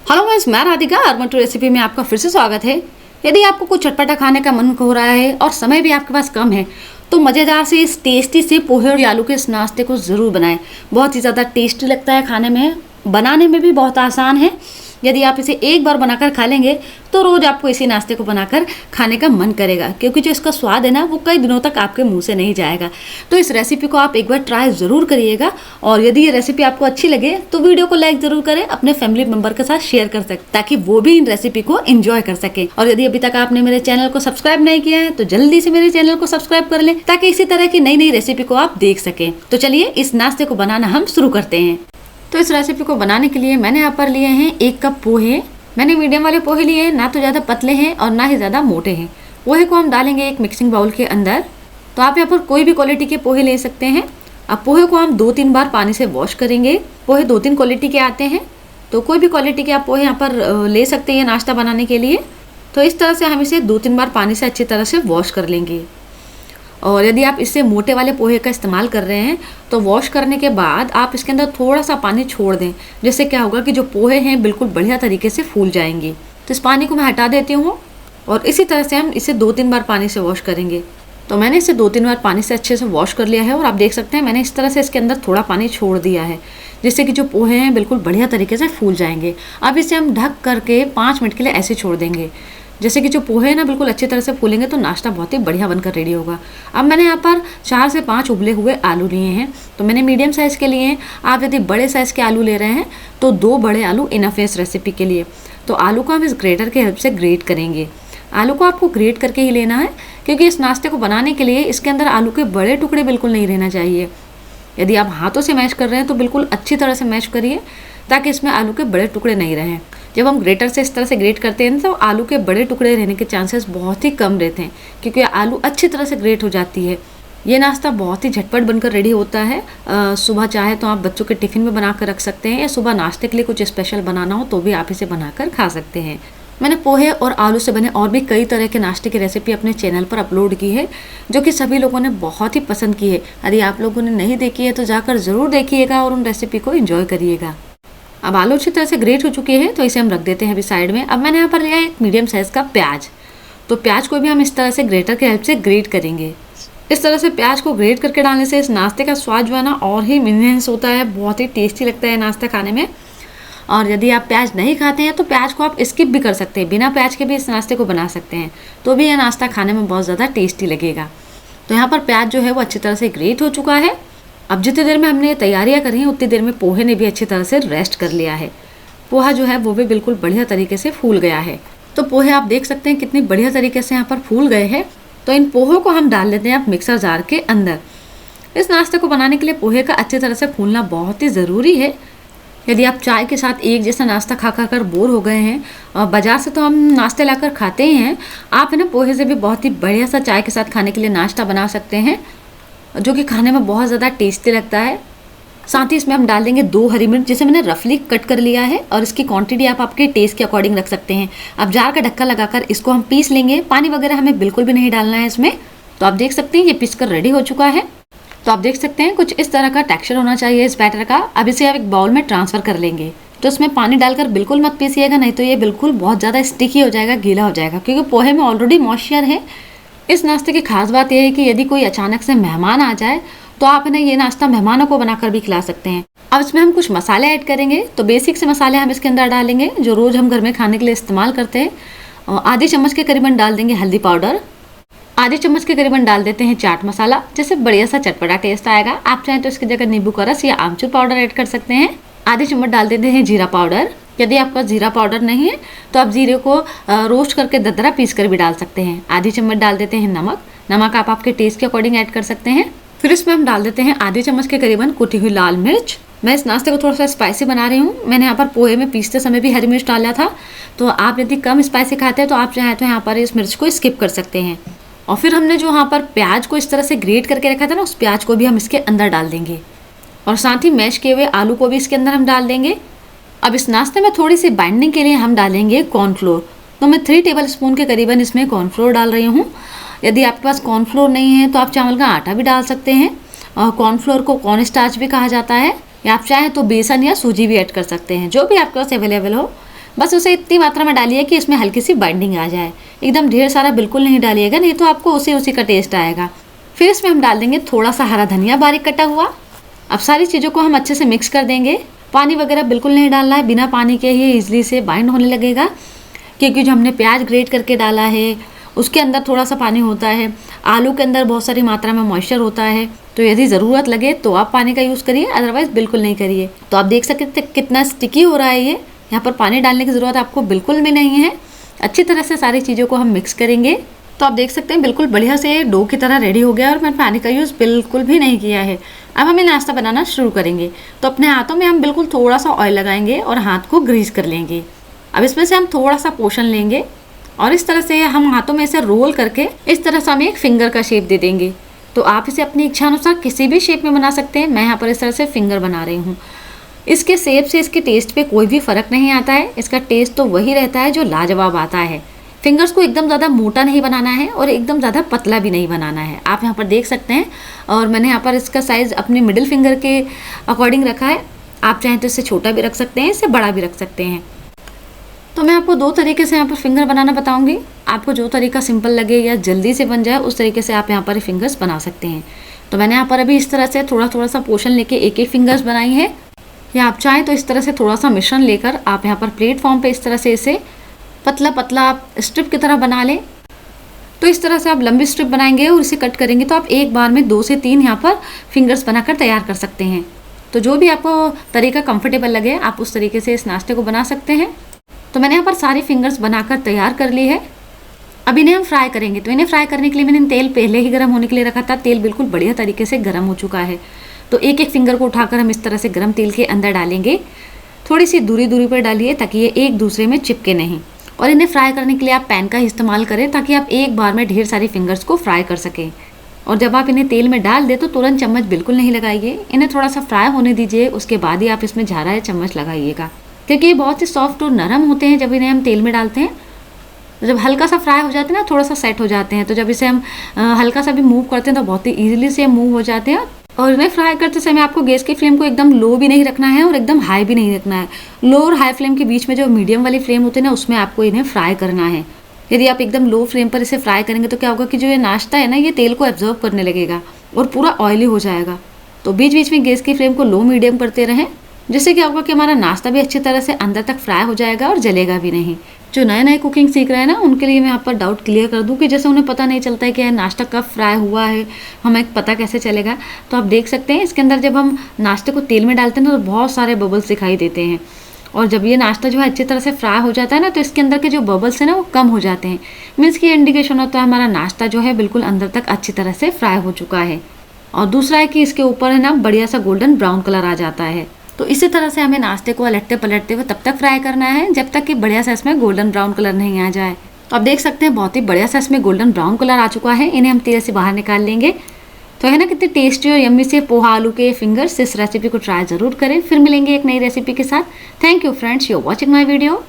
Hello guys, मैं Radhika urban to recipe में आपका फिर से स्वागत है। यदि आपको कुछ चटपटा खाने का मन हो रहा है और समय भी आपके पास कम है तो मज़ेदार से इस टेस्टी से पोहे और आलू के इस नाश्ते को ज़रूर बनाएं। बहुत ही ज़्यादा टेस्टी लगता है, खाने में बनाने में भी बहुत आसान है। यदि आप इसे एक बार बनाकर खा लेंगे तो रोज़ आपको इसी नाश्ते को बनाकर खाने का मन करेगा, क्योंकि जो इसका स्वाद है ना वो कई दिनों तक आपके मुंह से नहीं जाएगा। तो इस रेसिपी को आप एक बार ट्राई ज़रूर करिएगा, और यदि ये रेसिपी आपको अच्छी लगे तो वीडियो को लाइक ज़रूर करें, अपने फैमिली मेंबर के साथ शेयर कर सकते ताकि वो भी इन रेसिपी को एंजॉय कर सके। और यदि अभी तक आपने मेरे चैनल को सब्सक्राइब नहीं किया है तो जल्दी से मेरे चैनल को सब्सक्राइब कर लें ताकि इसी तरह की नई नई रेसिपी को आप देख सकें। तो चलिए इस नाश्ते को बनाना हम शुरू करते हैं। तो इस रेसिपी को बनाने के लिए मैंने यहाँ पर लिए हैं 1 कप पोहे। मैंने मीडियम वाले पोहे लिए हैं, ना तो ज़्यादा पतले हैं और ना ही ज़्यादा मोटे हैं। पोहे को हम डालेंगे एक मिक्सिंग बाउल के अंदर। तो आप यहाँ पर कोई भी क्वालिटी के पोहे ले सकते हैं। अब पोहे को हम 2-3 बार पानी से वॉश करेंगे। पोहे 2-3 क्वालिटी के आते हैं, तो कोई भी क्वालिटी के आप पोहे यहाँ पर ले सकते हैं नाश्ता बनाने के लिए। तो इस तरह से हम इसे 2-3 बार पानी से अच्छी तरह से वॉश कर लेंगे। और यदि आप इससे मोटे वाले पोहे का इस्तेमाल कर रहे हैं तो वॉश करने के बाद आप इसके अंदर थोड़ा सा पानी छोड़ दें, जिससे क्या होगा कि जो पोहे हैं बिल्कुल बढ़िया तरीके से फूल जाएंगे। तो इस पानी को मैं हटा देती हूँ और इसी तरह से हम इसे 2-3 बार पानी से वॉश करेंगे। तो मैंने इसे 2-3 बार पानी से अच्छे से वॉश कर लिया है, और आप देख सकते हैं मैंने इस तरह से इसके अंदर थोड़ा पानी छोड़ दिया है, जिससे कि जो पोहे हैं बिल्कुल बढ़िया तरीके से फूल जाएंगे। अब इसे हम ढक करके 5 मिनट के लिए ऐसे छोड़ देंगे, जैसे कि जो पोहे हैं ना बिल्कुल अच्छी तरह से फूलेंगे तो नाश्ता बहुत ही बढ़िया बनकर रेडी होगा। अब मैंने यहाँ पर 4 से 5 उबले हुए आलू लिए हैं। तो मैंने मीडियम साइज़ के लिए हैं। आप यदि बड़े साइज़ के आलू ले रहे हैं तो 2 बड़े आलू इनफ है इस रेसिपी के लिए। तो आलू को हम इस ग्रेटर के हेल्प से ग्रेट करेंगे। आलू को आपको ग्रेट करके ही लेना है, क्योंकि इस नाश्ते को बनाने के लिए इसके अंदर आलू के बड़े टुकड़े बिल्कुल नहीं रहना चाहिए। यदि आप हाथों से मैश कर रहे हैं तो बिल्कुल अच्छी तरह से मैश करिए ताकि इसमें आलू के बड़े टुकड़े नहीं रहें। जब हम ग्रेटर से इस तरह से ग्रेट करते हैं तो आलू के बड़े टुकड़े रहने के चांसेस बहुत ही कम रहते हैं, क्योंकि आलू अच्छी तरह से ग्रेट हो जाती है। ये नाश्ता बहुत ही झटपट बनकर रेडी होता है। सुबह चाहे तो आप बच्चों के टिफ़िन में बना कर रख सकते हैं, या सुबह नाश्ते के लिए कुछ स्पेशल बनाना हो तो भी आप इसे बनाकर खा सकते हैं। मैंने पोहे और आलू से बने और भी कई तरह के नाश्ते की रेसिपी अपने चैनल पर अपलोड की है, जो कि सभी लोगों ने बहुत ही पसंद की है। यदि आप लोगों ने नहीं देखी है तो जाकर ज़रूर देखिएगा और उन रेसिपी को एंजॉय करिएगा। अब आलू अच्छी तरह से ग्रेट हो चुके हैं तो इसे हम रख देते हैं अभी साइड में। अब मैंने यहाँ पर लिया है एक मीडियम साइज़ का प्याज। तो प्याज को भी हम इस तरह से ग्रेटर के हेल्प से ग्रेट करेंगे। इस तरह से प्याज को ग्रेट करके डालने से इस नाश्ते का स्वाद जो है ना और ही इन्हेंस होता है, बहुत ही टेस्टी लगता है नाश्ता खाने में। और यदि आप प्याज नहीं खाते हैं तो प्याज को आप स्किप भी कर सकते हैं, बिना प्याज के भी इस नाश्ते को बना सकते हैं, तो भी यह नाश्ता खाने में बहुत ज़्यादा टेस्टी लगेगा। तो यहाँ पर प्याज जो है वो अच्छी तरह से ग्रेट हो चुका है। अब जितनी देर में हमने तैयारियां करी हैं उतनी देर में पोहे ने भी अच्छी तरह से रेस्ट कर लिया है। पोहा जो है वो भी बिल्कुल बढ़िया तरीके से फूल गया है। तो पोहे आप देख सकते हैं कितनी बढ़िया तरीके से यहाँ पर फूल गए हैं। तो इन पोहों को हम डाल लेते हैं अब मिक्सर जार के अंदर। इस नाश्ते को बनाने के लिए पोहे का अच्छी तरह से फूलना बहुत ही ज़रूरी है। यदि आप चाय के साथ एक जैसा नाश्ता खा खा कर बोर हो गए हैं, और बाज़ार से तो हम नाश्ते लाकर खाते ही हैं, आप है ना पोहे से भी बहुत ही बढ़िया सा चाय के साथ खाने के लिए नाश्ता बना सकते हैं, जो कि खाने में बहुत ज़्यादा टेस्टी लगता है। साथ ही इसमें हम डाल देंगे 2 हरी मिर्च, जिसे मैंने रफली कट कर लिया है, और इसकी क्वांटिटी आप आपके टेस्ट के अकॉर्डिंग रख सकते हैं। अब जार का ढक्कन लगाकर इसको हम पीस लेंगे। पानी वगैरह हमें बिल्कुल भी नहीं डालना है इसमें। तो आप देख सकते हैं ये पीस कर रेडी हो चुका है। तो आप देख सकते हैं कुछ इस तरह का टेक्सचर होना चाहिए इस बैटर का। अब इसे आप एक बाउल में ट्रांसफ़र कर लेंगे। तो इसमें पानी डालकर बिल्कुल मत पीसिएगा, नहीं तो ये बिल्कुल बहुत ज़्यादा स्टिकी हो जाएगा, गीला हो जाएगा, क्योंकि पोहे में ऑलरेडी मॉइस्चर है। इस नाश्ते की खास बात यह है कि यदि कोई अचानक से मेहमान आ जाए तो आप इन्हें ये नाश्ता मेहमानों को बनाकर भी खिला सकते हैं। अब इसमें हम कुछ मसाले ऐड करेंगे। तो बेसिक से मसाले हम इसके अंदर डालेंगे जो रोज़ हम घर में खाने के लिए इस्तेमाल करते हैं। आधी चम्मच के करीबन डाल देंगे हल्दी पाउडर। आधी चम्मच के करीबन डाल देते हैं चाट मसाला, जिससे बढ़िया सा चटपटा टेस्ट आएगा। आप चाहें तो इसकी जगह नींबू का रस या आमचूर पाउडर ऐड कर सकते हैं। आधी चम्मच डाल देते हैं जीरा पाउडर। यदि आपके पास जीरा पाउडर नहीं है तो आप जीरे को रोस्ट करके दरदरा पीस कर भी डाल सकते हैं। आधी चम्मच डाल देते हैं नमक। नमक आप आपके टेस्ट के अकॉर्डिंग ऐड कर सकते हैं। फिर इसमें हम डाल देते हैं आधी चम्मच के करीबन कुटी हुई लाल मिर्च। मैं इस नाश्ते को थोड़ा सा स्पाइसी बना रही हूँ। मैंने यहाँ पर पोहे में पीसते समय भी हरी मिर्च डाला था, तो आप यदि कम स्पाइसी खाते हैं तो आप चाहें तो यहाँ पर इस मिर्च को स्किप कर सकते हैं। और फिर हमने जो यहाँ पर प्याज को इस तरह से ग्रेट करके रखा था ना, उस प्याज को भी हम इसके अंदर डाल देंगे, और साथ ही मैश किए हुए आलू को भी इसके अंदर हम डाल देंगे। अब इस नाश्ते में थोड़ी सी बाइंडिंग के लिए हम डालेंगे कॉर्नफ्लोर। तो मैं 3 टेबल स्पून के करीबन इसमें कॉर्नफ्लोर डाल रही हूँ। यदि आपके पास कॉर्नफ्लोर नहीं है तो आप चावल का आटा भी डाल सकते हैं। और कॉर्नफ्लोर को कॉर्न स्टार्च भी कहा जाता है, या आप चाहें तो बेसन या सूजी भी ऐड कर सकते हैं, जो भी आपके पास अवेलेबल हो। बस उसे इतनी मात्रा में डालिए कि इसमें हल्की सी बाइंडिंग आ जाए। एकदम ढेर सारा बिल्कुल नहीं डालिएगा, नहीं तो आपको उसी का टेस्ट आएगा। फिर इसमें हम डाल देंगे थोड़ा सा हरा धनिया बारीक कटा हुआ। अब सारी चीज़ों को हम अच्छे से मिक्स कर देंगे। पानी वगैरह बिल्कुल नहीं डालना है, बिना पानी के ही इजली से बाइंड होने लगेगा, क्योंकि जो हमने प्याज ग्रेट करके डाला है उसके अंदर थोड़ा सा पानी होता है, आलू के अंदर बहुत सारी मात्रा में मॉइस्चर होता है। तो यदि ज़रूरत लगे तो आप पानी का यूज़ करिए, अदरवाइज़ बिल्कुल नहीं करिए। तो आप देख सकते हैं कितना स्टिकी हो रहा है ये। यहाँ पर पानी डालने की ज़रूरत आपको बिल्कुल भी नहीं है। अच्छी तरह से सारी चीज़ों को हम मिक्स करेंगे। तो आप देख सकते हैं बिल्कुल बढ़िया से डो की तरह रेडी हो गया और मैंने पानी का यूज़ बिल्कुल भी नहीं किया है। अब हमें नाश्ता बनाना शुरू करेंगे। तो अपने हाथों में हम बिल्कुल थोड़ा सा ऑयल लगाएंगे और हाथ को ग्रीस कर लेंगे। अब इसमें से हम थोड़ा सा पोषण लेंगे और इस तरह से हम हाथों में इसे रोल करके इस तरह से हमें एक फिंगर का शेप दे देंगे। तो आप इसे अपनी इच्छा अनुसार किसी भी शेप में बना सकते हैं। मैं यहाँ पर इस तरह से फिंगर बना रही हूँ। इसके शेप से इसके टेस्ट पे कोई भी फ़र्क नहीं आता है। इसका टेस्ट तो वही रहता है जो लाजवाब आता है। फिंगर्स को एकदम ज़्यादा मोटा नहीं बनाना है और एकदम ज़्यादा पतला भी नहीं बनाना है। आप यहाँ पर देख सकते हैं, और मैंने यहाँ पर इसका साइज़ अपने मिडिल फिंगर के अकॉर्डिंग रखा है। आप चाहें तो इसे छोटा भी रख सकते हैं, इससे बड़ा भी रख सकते हैं। तो मैं आपको दो तरीके से यहाँ पर फिंगर बनाना बताऊंगी। आपको जो तरीका सिंपल लगे या जल्दी से बन जाए उस तरीके से आप यहाँ पर फिंगर्स बना सकते हैं। तो मैंने यहाँ पर अभी इस तरह से थोड़ा थोड़ा सा पोर्शन लेके एक एक फिंगर्स बनाई है, या आप चाहें तो इस तरह से थोड़ा सा मिश्रण लेकर आप यहाँ पर प्लेटफॉर्म पे इस तरह से इसे पतला पतला आप स्ट्रिप की तरह बना लें। तो इस तरह से आप लंबी स्ट्रिप बनाएंगे और इसे कट करेंगे तो आप एक बार में 2 से 3 यहाँ पर फिंगर्स बनाकर तैयार कर सकते हैं। तो जो भी आपको तरीका कंफर्टेबल लगे आप उस तरीके से इस नाश्ते को बना सकते हैं। तो मैंने यहाँ पर सारी फिंगर्स बनाकर तैयार कर ली है। अब इन्हें हम फ्राई करेंगे। तो इन्हें फ्राई करने के लिए मैंने तेल पहले ही गर्म होने के लिए रखा था। तेल बिल्कुल बढ़िया तरीके से गर्म हो चुका है। तो एक एक फिंगर को उठाकर हम इस तरह से गर्म तेल के अंदर डालेंगे। थोड़ी सी दूरी दूरी पर डालिए ताकि ये एक दूसरे में चिपके नहीं। और इन्हें फ्राई करने के लिए आप पैन का इस्तेमाल करें ताकि आप एक बार में ढेर सारी फिंगर्स को फ्राई कर सकें। और जब आप इन्हें तेल में डाल दें तो तुरंत चम्मच बिल्कुल नहीं लगाइए। इन्हें थोड़ा सा फ्राई होने दीजिए, उसके बाद ही आप इसमें झारा या चम्मच लगाइएगा, क्योंकि ये बहुत ही सॉफ्ट और नरम होते हैं। जब इन्हें हम तेल में डालते हैं तो जब हल्का सा फ्राई हो जाते हैं ना, थोड़ा सा सेट हो जाते हैं। तो जब इसे हम हल्का सा भी मूव करते हैं तो बहुत ही ईजिली से मूव हो जाते हैं। और इन्हें फ्राई करते समय आपको गैस की फ्लेम को एकदम लो भी नहीं रखना है और एकदम हाई भी नहीं रखना है। लो और हाई फ्लेम के बीच में जो मीडियम वाली फ्लेम होती है ना, उसमें आपको इन्हें फ्राई करना है। यदि आप एकदम लो फ्लेम पर इसे फ्राई करेंगे तो क्या होगा कि जो ये नाश्ता है ना, ये तेल को एब्जॉर्ब करने लगेगा और पूरा ऑयली हो जाएगा। तो बीच बीच में गैस की फ्लेम को लो मीडियम करते रहें, जिससे क्या होगा कि हमारा नाश्ता भी अच्छी तरह से अंदर तक फ्राई हो जाएगा और जलेगा भी नहीं। जो नए नए कुकिंग सीख रहे हैं ना, उनके लिए मैं यहाँ पर डाउट क्लियर कर दूँ कि जैसे उन्हें पता नहीं चलता है कि नाश्ता कब फ्राई हुआ है, हमें पता कैसे चलेगा। तो आप देख सकते हैं इसके अंदर जब हम नाश्ते को तेल में डालते हैं तो बहुत सारे बबल्स दिखाई देते हैं। और जब ये नाश्ता जो है अच्छी तरह से फ्राई हो जाता है ना, तो इसके अंदर के जो बबल्स हैं ना वो कम हो जाते हैं। मीन्स की इंडिकेशन होता है हमारा नाश्ता जो है बिल्कुल अंदर तक अच्छी तरह से फ्राई हो चुका है। और दूसरा है कि इसके ऊपर है ना बढ़िया सा गोल्डन ब्राउन कलर आ जाता है। तो इसी तरह से हमें नाश्ते को पलटते पलटते हुए तब तक फ्राई करना है जब तक कि बढ़िया सा इसमें गोल्डन ब्राउन कलर नहीं आ जाए। तो आप देख सकते हैं बहुत ही बढ़िया सा इसमें गोल्डन ब्राउन कलर आ चुका है। इन्हें हम तेल से बाहर निकाल लेंगे। तो है ना कितने टेस्टी और यम्मी से पोहा आलू के फिंगर्स। इस रेसिपी को ट्राई ज़रूर करें। फिर मिलेंगे एक नई रेसिपी के साथ। Thank you friends, you are watching my video.